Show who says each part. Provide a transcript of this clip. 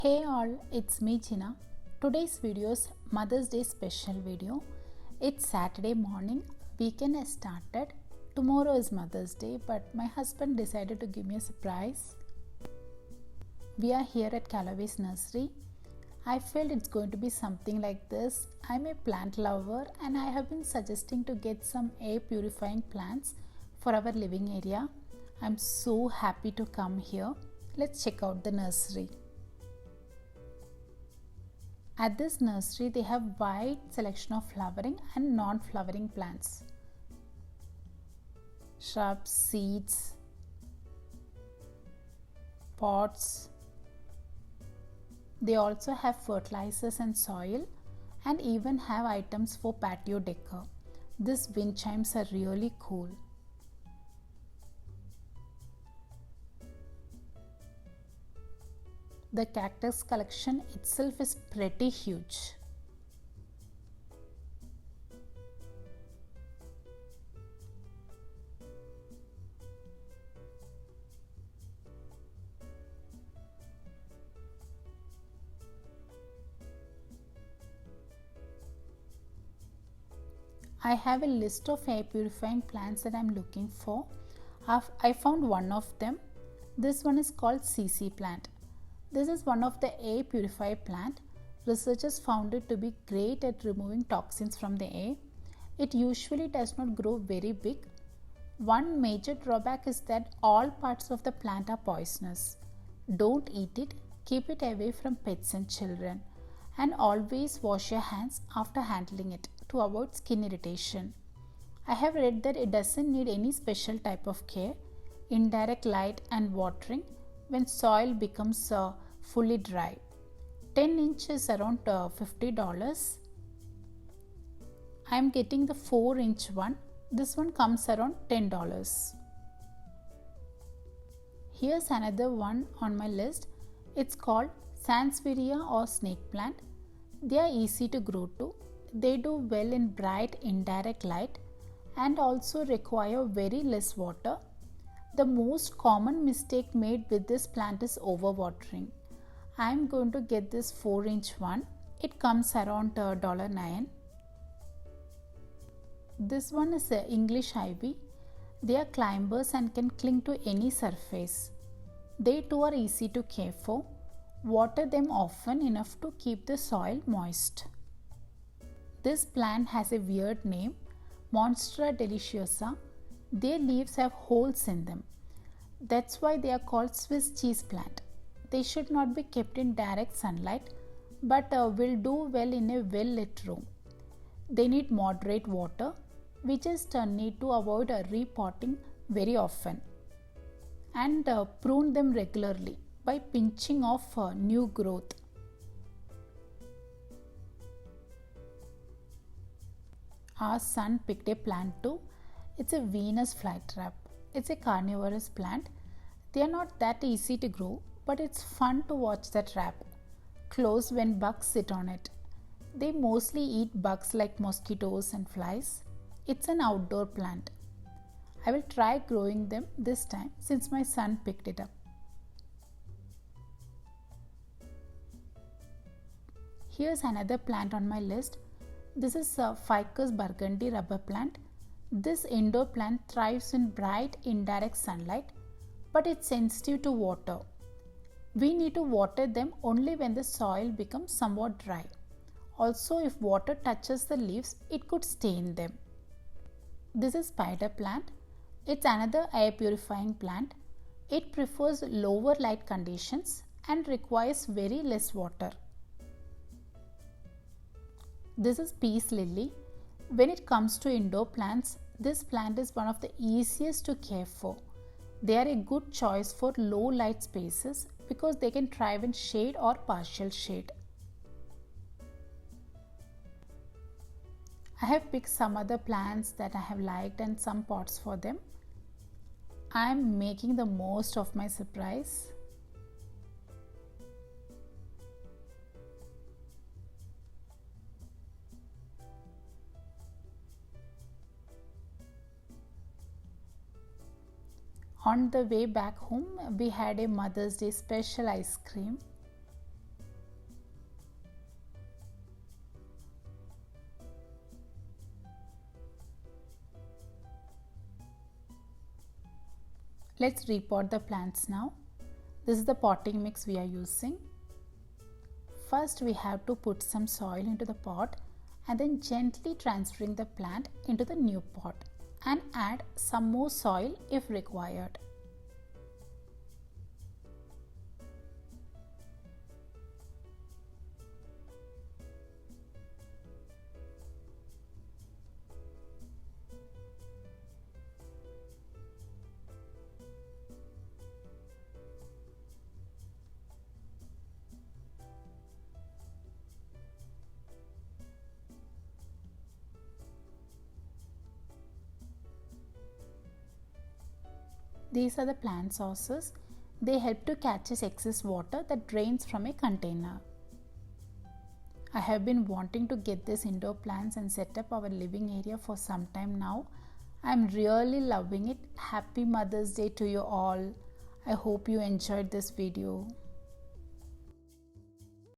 Speaker 1: Hey all, it's me China. Today's video is Mother's Day special video. It's Saturday morning, weekend has started. Tomorrow is Mother's Day, but my husband decided to give me a surprise. We are here at Callaway's nursery. I felt it's going to be something like this. I'm a plant lover and I have been suggesting to get some air purifying plants for our living area. I'm so happy to come here. Let's check out the nursery. At this nursery, they have wide selection of flowering and non-flowering plants, shrubs, seeds, pots. They also have fertilizers and soil, and even have items for patio decor. These wind chimes are really cool. The cactus collection itself is pretty huge. I have a list of air purifying plants that I am looking for. I found one of them. This one is called CC plant. This is one of the air purifier plant. Researchers found it to be great at removing toxins from the air. It usually does not grow very big. One major drawback is that all parts of the plant are poisonous. Don't eat it, keep it away from pets and children, and always wash your hands after handling it to avoid skin irritation. I have read that it doesn't need any special type of care, indirect light and watering when soil becomes fully dry. 10 inches around $50. I am getting the 4-inch one. This one comes around $10. Here's another one on my list. It's called Sansevieria or snake plant. They are easy to grow too. They do well in bright indirect light and also require very less water. The most common mistake made with this plant is overwatering. I am going to get this 4-inch one. It comes around $9. This one is English ivy. They are climbers and can cling to any surface. They too are easy to care for. Water them often enough to keep the soil moist. This plant has a weird name, Monstera deliciosa. Their leaves have holes in them. That's why they are called Swiss cheese plant. They should not be kept in direct sunlight, but will do well in a well-lit room. They need moderate water. We just need to avoid repotting very often and prune them regularly by pinching off new growth. Our son picked a plant too. It's a Venus flytrap. It's a carnivorous plant. They are not that easy to grow, but it's fun to watch the trap close when bugs sit on it. They mostly eat bugs like mosquitoes and flies. It's an outdoor plant. I will try growing them this time since my son picked it up. Here's another plant on my list. This is Ficus burgundy rubber plant. This indoor plant thrives in bright indirect sunlight, but it's sensitive to water. We need to water them only when the soil becomes somewhat dry. Also, if water touches the leaves, it could stain them. This is spider plant. It's another air purifying plant. It prefers lower light conditions and requires very less water. This is peace lily. When it comes to indoor plants, this plant is one of the easiest to care for. They are a good choice for low light spaces because they can thrive in shade or partial shade. I have picked some other plants that I have liked and some pots for them. I am making the most of my surprise. On the way back home, we had a Mother's Day special ice cream. Let's repot the plants now. This is the potting mix we are using. First we have to put some soil into the pot and then gently transferring the plant into the new pot and add some more soil if required. These are the plant sources. They help to catch excess water that drains from a container. I have been wanting to get these indoor plants and set up our living area for some time now. I am really loving it. Happy Mother's Day to you all. I hope you enjoyed this video.